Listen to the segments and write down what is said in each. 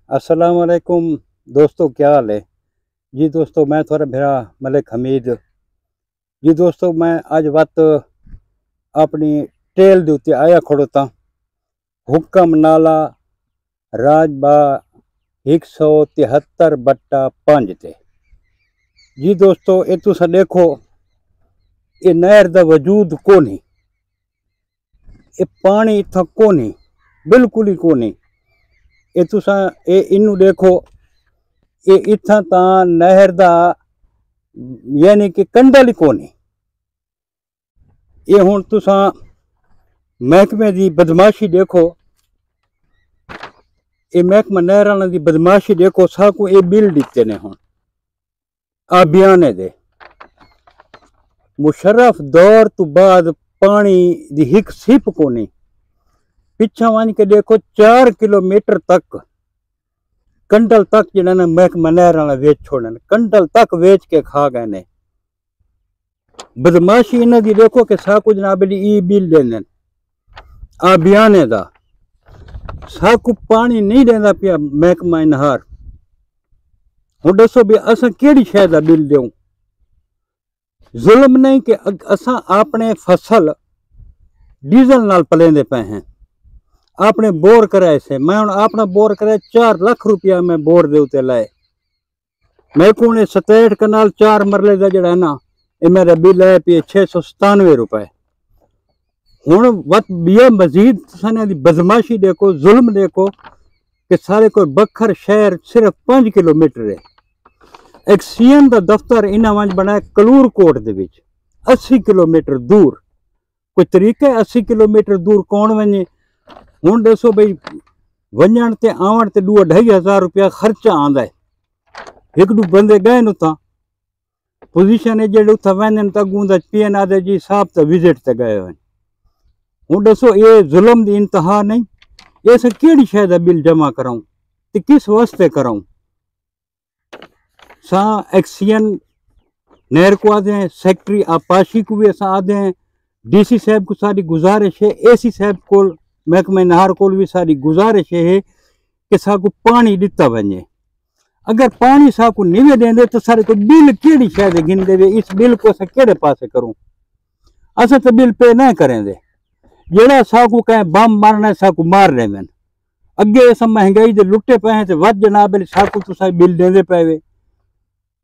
अस्सलाम वालेकुम दोस्तों, क्या हाल है जी। दोस्तों मैं थोड़ा भेरा मलिक हमीद जी। दोस्तों मैं आज वत अपनी टेल दे उत्ते आया खड़ोता हुक्म नाला राजबा 173/5 ते जी। दोस्तों ये तुसा देखो, ये नहर दा वजूद कोनी, ये पानी इत्था कोनी, बिल्कुल ही कोनी। ये तुसा इनू देखो, ये इत्था ता नहर दा यानी कि कंडल ही कोनी। ये हुण तुसा महकमे दी बदमाशी देखो, ये महकमा नहरां दी बदमाशी देखो। साकू ये बिल दिते ने हुण आबियाने दे मुशर्रफ दौर तो बाद पानी दी हिक सिप कोनी। पिछा वन के देखो 4 किलोमीटर तक कंडल तक जिन्हें ना महकमा नहरां वेच छोड़न, कंडल तक वेच के खा गए ने। बदमाशी इन्हां दी देखो कि साकू जनाब ई बिल देने आबियाने दा, साकू पानी नहीं देंदा पिया महकमा नहर। हुण दसो भी असां केड़ी शै दा बिल देऊं? जुल्म नहीं कि असां अपने फसल डीजल नाल पलेंदे पे हैं। आपने बोर कराए से, मैं हुण अपना बोर कराए 4 लाख रुपया मैं बोर दे उत्ते लाए। मैं को 67 कनाल 4 मरले दा जड़ा ना, ये मेरा बिल है पे 697 रुपए। हुण वत बिया मजीद सने दी बदमाशी देखो, जुल्म देखो कि सारे को बखर शहर सिर्फ 5 किलोमीटर है। एक सीएम दा दफ्तर इन्हां वंज बनाया कलूर कोट दे विच 80 किलोमीटर दूर। कोई तरीका है 80 किलोमीटर दूर कौन वने? हुण दसो भाई, वंजण ते आवण ते 2-2.5 रुपया खर्चा आंदा है। एक दो बंदे गए न उतां पोजीशन है जेड़े उतां वञन त अगूं दा पीएन आदे जी साहब त विजिट ते गए हुन। हुण दसो ये जुल्म दी इंतहा नहीं? ये असां केड़ी शै दा बिल जमा कराऊं ते किस वास्ते कराऊं? सा एक्सीएन नहर को आदे हैं, सेक्रेटरी आपाशी को भी असां आदे हैं, डीसी साहब को सारी गुजारिश है, एसी साहब को महकमे नहर को भी सारी गुजारिश है कि साकू पानी दिता वने। अगर पानी साकू नहीं देंदे तो सारे को बिल केड़ी शै दे गिन देवे? इस बिल को असां केड़े पासे करूं? असां तो बिल पे नहीं करेंदे। जेड़ा साकू कहे बम मारना साकू मार रहे हैं। अगे असां महंगाई दे लुटे पे हैं ते वध जनाब साकू तुसा बिल देंदे पे।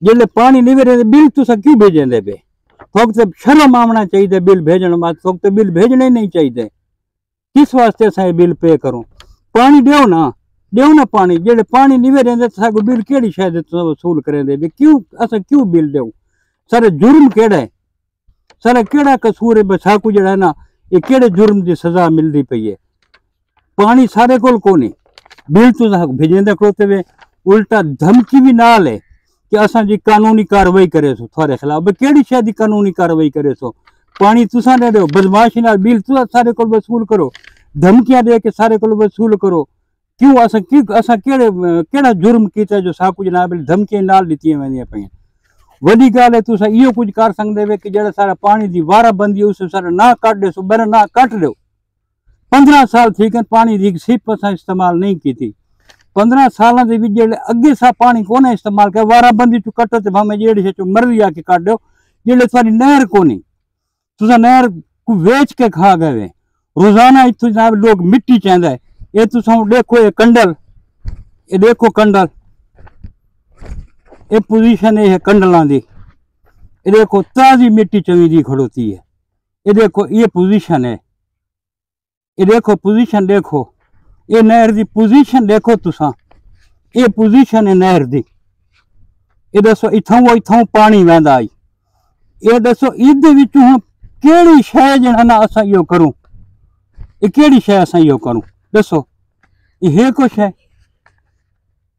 जेले पानी नहीं देंदे बिल तुसा क्यों भेजेंदे पे? थोक तो शर्म आना चाहिए बिल भेजण वास्ते, थोक तो बिल भेजने ही नहीं चाहिए। किस वास्ते असां बिल पे करूं? पानी देओ ना पानी। जेड़े पानी नहीं देंदे तो साकू बिल केड़ी शै दे वसूल करेंदे बे? क्यों असां क्यों बिल देऊं? सारे जुर्म केड़ा है? सारा केड़ा कसूर है? साकू जड़ा ना ये केड़े जुर्म की सजा मिलती पई है? पानी सारे कोल कोनी, बिल तुसा भेजेंदे खड़ोते वे। उल्टा धमकी भी नाल है कि असां जी कानूनी कार्रवाई करे सो थारे खिलाफ। बे केड़ी शै दी कानूनी कार्रवाई करे सो? पानी तुसा दे दो, बदमाशी नाल बिल तुसा सारे कोल वसूल करो, धमकियां दे के सारे कोल वसूल करो। क्यों असां केड़ा जुर्म कीता जो साकू जनाब धमकियां नाल दित्तियां वेंदियां पईयां? वड्डी गल है तुसा इहो कुछ कर सकदे वे कि जेड़ा सारा पानी दी वाराबंदी उस सारा ना कट दे सो, मेरा ना कट दो। 15 साल ठीक है पानी दी सिप असां इस्तेमाल नहीं की। 15 साल दे विच जेड़े अगे सा पानी कोने इस्तेमाल कर, वाराबंदी चो कटो ते भावें जेड़ी शे चो मर्जी आके कट दो। जेड़े तुहाडी नहर कोनी, तुसा नहर को वेच के खा गए वे। रोजाना इत्थों जनाब लोग मिट्टी चाहता है। ये तुसा देखो ये कंडल, ये देखो कंडल, ये पोजीशन है कंडलों की। ये देखो ताजी मिट्टी चवी दी खड़ोती है। ये देखो ये पोजीशन है, ये देखो पोजीशन देखो, ये नहर की पोजीशन देखो तुसा, ये पोजीशन है नहर की। ये दसो इथों पानी वहंदा आई। ये दसो इहदे विच हुण केड़ी शै जिहड़ा ना असां इहो करूं? ये केड़ी शै असां इहो करूं? दसो ये कुछ है?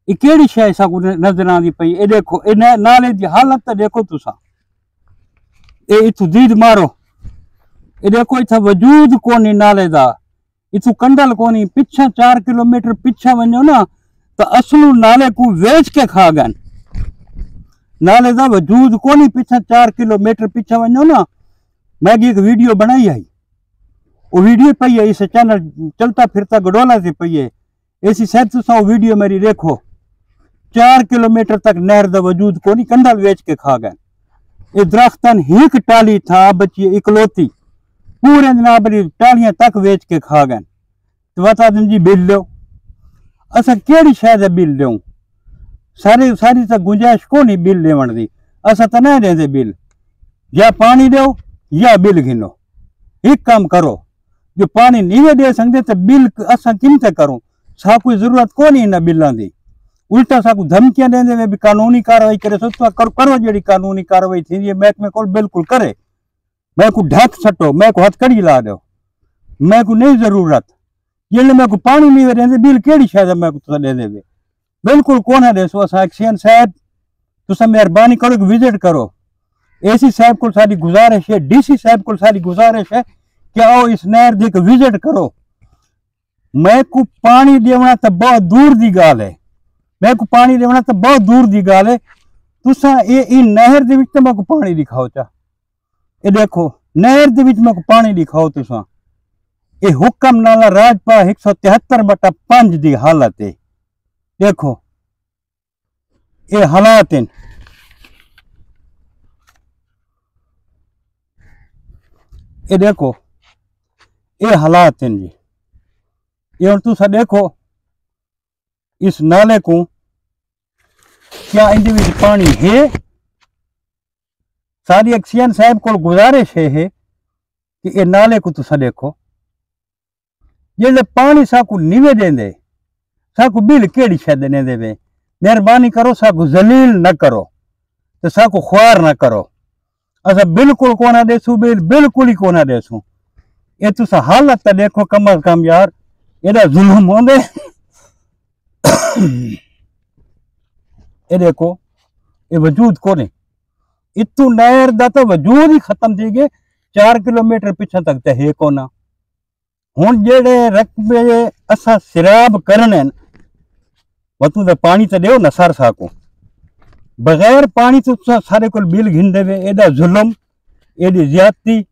ये केड़ी शै साकू नजर आंदी पई? ये देखो ये नाले की हालत तो देखो तुसा, ये इथों दीद मारो, ये देखो इतना वजूद कोनी नाले दा, इथों कंडल कोनी। पिछा 4 किलोमीटर पिछा वनो ना तो असलू नाले को वेच के खा गए। नाले दा वजूद कोनी। पिछा 4 किलोमीटर पिछा वनो ना, मैं एक वीडियो बनाई आई, वो वीडियो पई है इस चैनल चलता फिरता गडोला से पई है। एसी साहब तुसा वीडियो मेरी देखो, 4 किलोमीटर तक नहर का वजूद को नहीं, कंडल वेच के खा गए। ये दरख्तन हिक टाली था बची इकलौती, पूरे जनाब टालियां तक वेच के खा गए। तो बता दें जी बिल लो, असा केड़ी शायद बिल दूं, सारी सारी तो गुंजाइश को नहीं बिल लेवन दी, असा तो नहीं देंदे बिल, या पानी दो या बिल गिनो। एक काम करो, जो पानी नहीं दे सकते तो बिल असा किमते करूं, सा कोई जरूरत को नहीं ना बिलों की, उल्टा साकू धमकियां देंदे वे भी कानूनी कार्रवाई करे, सोचो करो जी कानूनी कार्रवाई थी महकमे को बिल्कुल करे। मैं को ढक छटो, मैं को हथकड़ी ला दो, मैं को नहीं जरूरत, ये मैं को पानी नहीं देंदे बिल केड़ी शायद मैं को तुसा दे देवे, बिल्कुल कौन है देसो। असा एक्शन साहब तुसा मेहरबानी करो कि विजिट करो। एसी साहब को सारी गुजारिश है, डीसी साहब को सारी गुजारिश है कि आओ इस नहर दी विजिट करो। मैं को पानी देवना तो बहुत दूर दी गाल है, मैं को पानी देवना तो बहुत दूर दी गाल है। तुसा ये नहर दे विच मैं को पानी दिखाओ चा, ये देखो नहर दे विच मैं को पानी दिखाओ तुसा। ये हुक्म नाला राजपा 173/5 दी हालत है, देखो ये हालात हैं। ये देखो ये हालात हैं जी, ये और तुसा देखो इस नाले को क्या इंदे विच पानी है। सारी एक्सीएन साहब को गुजारिश है कि ये नाले को तुसा देखो, जेडे पानी साकू नीवे देंदे, साकू बिल केड़ी शायद ने देवे, मेहरबानी करो साकू जलील न करो, तो साकू ख्वार न करो। असा बिल्कुल कोना देसू बिल, बिल्कुल ही कोना देसू। ये तुसा हालत तो देखो कम अज कम यार, एदा जुल्म होंदे। ये देखो ये वजूद को नहीं, इतू नहर दा तो वजूद ही खत्म थी गए, 4 किलोमीटर पिछा तक तो है कोना। हुण जेड़े रकबे असा सिराब करने वतू दा पानी तो देओ ना सर साको, बगैर पानी तो सारे को बिल घिन देवे, एदा जुल्म एडी ज्यादती।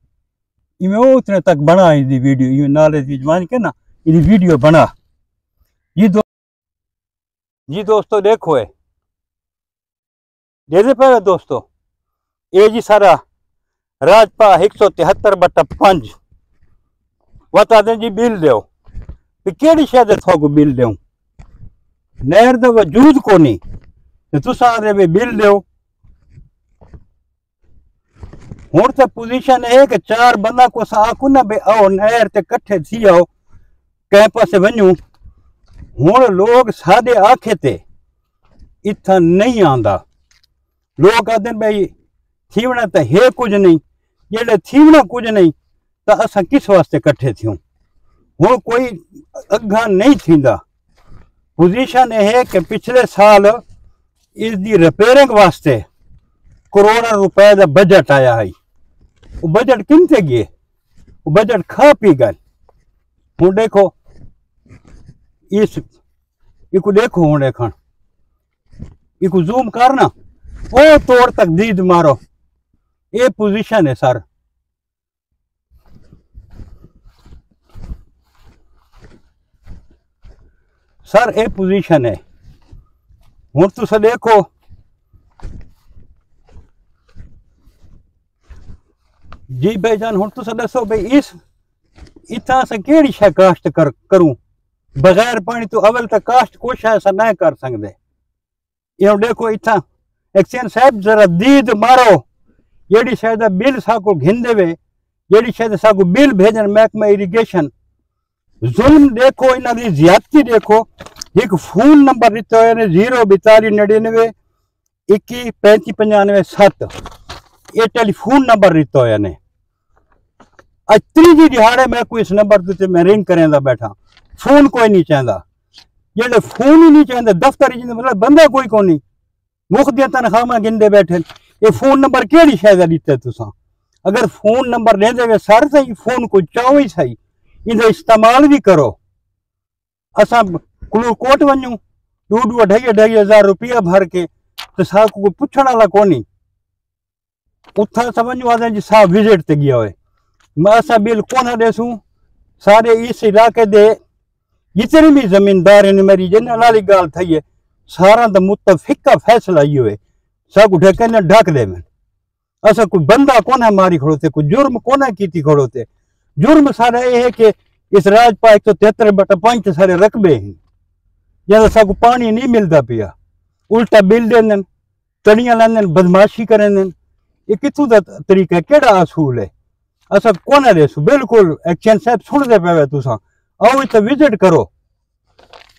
इवें उतने तक बना इदी वीडियो, इवें नाले दी जवान के ना इदी वीडियो बना जी दोस्तों देखो है दे पे दोस्तों, ये जी सारा राजपा 173/5 बता दें जी बिल दो, केड़ी शायद थोको बिल दो, नहर दा वजूद को नहीं तो तुसा आदे बिल दो। हुण तो पोजीशन है कि 4 बंदा को आखू ना बे आओ नहर ते कट्ठे थी आओ कहीं पासे वनू। हुण लोग सादे आखे ते इत्था नहीं आंदा, लोग आदे भाई थीवना तो है कुछ नहीं, जेडे थीवना कुछ नहीं तो असा किस वास्ते कट्ठे थियूं। हुण कोई अग्गा नहीं थींदा। पोजीशन है कि पिछले साल इसकी रिपेयरिंग वास्ते करोड़ों रुपए का बजट आया है, वो बजट किनते गए, वो बजट खा पी गए। हुण देखो इस इको देखो, हुण देखण इको जूम करना, वो तोड़ तक दीद मारो, ये पोजीशन है सर। सर ये पोजीशन है। हुण तुसा देखो जी भाईजान, हुण तुसा दसो भाई इस इतना अस केड़ी शै काश्त करूं बगैर पानी तो, अवल तक काश्त कोई शै अस नहीं कर सकते। ये देखो इतना एक्शन साहब जरा दीद मारो, जेड़ी शायद बिल साको घिन देवे, जेड़ी शायद साको बिल भेजन महकमा इरीगेशन, जुल्म देखो, इन्हां दी ज्यादती देखो। एक फोन नंबर दिता है 04299 21 35 95 7, ये टेलीफोन नंबर दिता है ने। अज तीजी दिहाड़े मैं कोई इस नंबर ते मैं रिंग करेंदा बैठा, फोन कोई नहीं चाहता, जेडे फोन ही नहीं चाहते दफ्तर मतलब बंदा कोई को नहीं, मुख दियां तनख्वाहां गिनदे बैठे। ये फोन नंबर केड़ी शायद दिता तुसा, अगर फोन नंबर ले देवे सर सही, फोन को चाहो ही सही, इनका इस्तेमाल भी करो। असा कुलूकोट वनू 2-2 हजार रुपया भर के तो सा को पुछण वाला कोनी, उथा समझो आदे जी सा विजिट ते गया हुए, मैं असा बिल कोना देसू। सारे इस इलाके दे जितने भी जमीनदार इन मेरी जिन्हें नाली गाल थी है सारा दा मुतफिका फैसला ये है सब उठे कहने ढक दे में असा कोई बंदा कोना मारी खड़ोते कोई जुर्म कोना कीती खड़ोते जुर्म सारा ये है कि इस राजपा 173/5 सारे रकबे हैं जब सब पानी नहीं मिलता पिया उल्टा बिल देन तड़ियां लेंदे बदमाशी करें ये कितों का तरीका केड़ा असूल है असा कोना देसू बिल्कुल एक्शन साहब सुनते पे तुसा आओ इतना विजिट करो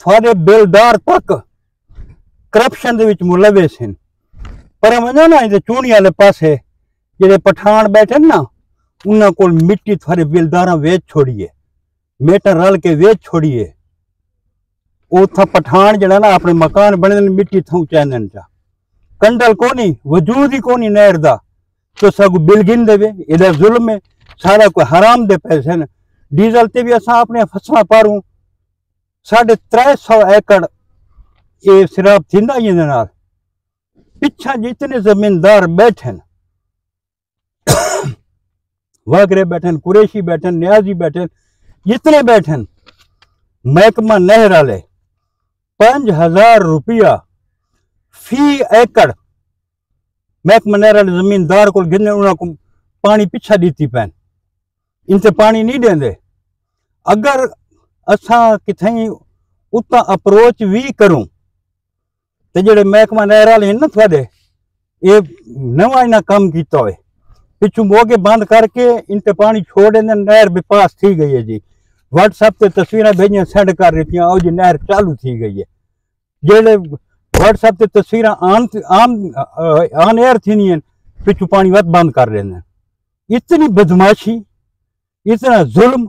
थोड़े बिलदार तक करप्शन दे विच मुलविस हैं पर वजो ना इधर चूनी वाले पासे जेडे पठान बैठे ना उन्होंने को मिट्टी थोड़े बिलदार वेच छोड़िए मेटा रल के वेच छोड़िए उथा पठान जड़ा ना अपने मकान बने मिट्टी थू चैन चा कंडल कोनी वजूद ही कोनी नहर दा तो सगु बिल गिन देवे इधर जुल्म है सारा कोई हराम दे पैसे ने डीजल ते भी असा अपने फसला पारूं 350 एकड़ ये सिर्फ थींदा ये नाल पिछा जितने जमींदार बैठे वागरे बैठन कुरैशी बैठन न्याजी बैठन जितने बैठन महकमा नहर वाले 5000 रुपया फी एकड़ महकमा नहर वाले जमींदार को गिने उन्होंने पानी पिछा दीती पैन इनसे पानी नहीं देंदे अगर असा किथई उतना अप्रोच भी करूं तो जेडे महकमा नहर वाले हैं ना थोड़े ये नवा इन्हें काम किया हो पिछू मोगे बंद करके इन पे पानी छोड़ दें नहर भी पास थी गई है जी व्हाट्सएप पे तस्वीरें भेजिया सेंड कर रही आओ जी नहर चालू थी गई है जेडे व्हाट्सएप पे तस्वीरें आन एयर थी नहीं पिछू पानी वत बंद कर रहे हैं इतनी बदमाशी इतना जुल्म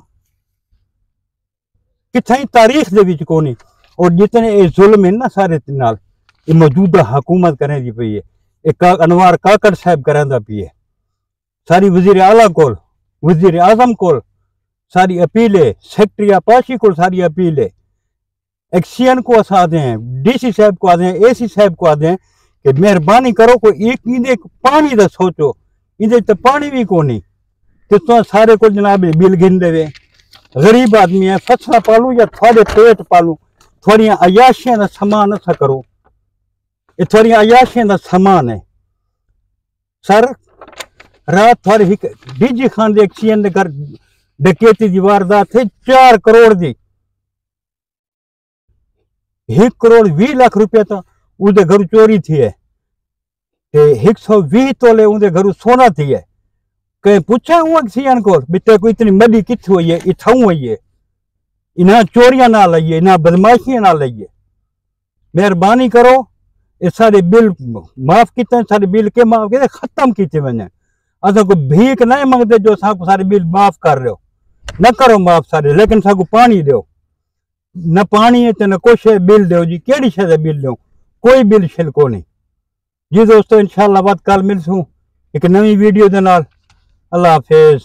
कितनी तारीख दे विच कोनी और जितने ये जुल्म है ना सारे नाल ये मौजूदा हुकूमत करें दी पई है एक अनवार काकड़ साहब करेंदा पई है सारी वजीर आला कोल वजीर आजम कोल सारी अपील है सेक्रेटरी आपाशी कोल सारी अपील है एक्सीएन को असा आते हैं डीसी साहब को आते हैं एसी साहब को आते हैं कि मेहरबानी करो कोई एक इधे पानी दा सोचो इधे तो पानी भी कोनी तो सारे को जनाब बिल गिन देवे गरीब आदमी है फसला पालू या थोड़े पेट पालू थोड़ी अयाशियां का समान ऐसा करो ये थोड़ी अयाशियां का समान है सर रात थोड़ी डीजी खान दे एक्सीएन दे घर डकैती की वारदात थे 4 करोड़ दी 1 करोड़ 20 लाख रुपया तो उनके घर चोरी थी है 120 तोले उनके घर सोना थी है कहीं पूछा हूँ एक्सीएन को बिटे को इतनी मडी कित हुई है इथाऊ हुई है इन्हें चोरियां ना लाइए इन्हें बदमाशियां ना लाइए मेहरबानी करो ये सारे बिल माफ किते सारे बिल के माफ किते खत्म किते वने असा को भीख नहीं मंगते जो सारे बिल माफ कर रहे हो न करो माफ सारे लेकिन साकू पानी दो न पानी है तो न कुछ बिल दो जी केड़ी शे बिल दो कोई बिल शिल को नहीं जी दोस्तों इंशाल्लाह बात कल मिलसूं एक नवी वीडियो दे नाल अल्लाह हाफिज।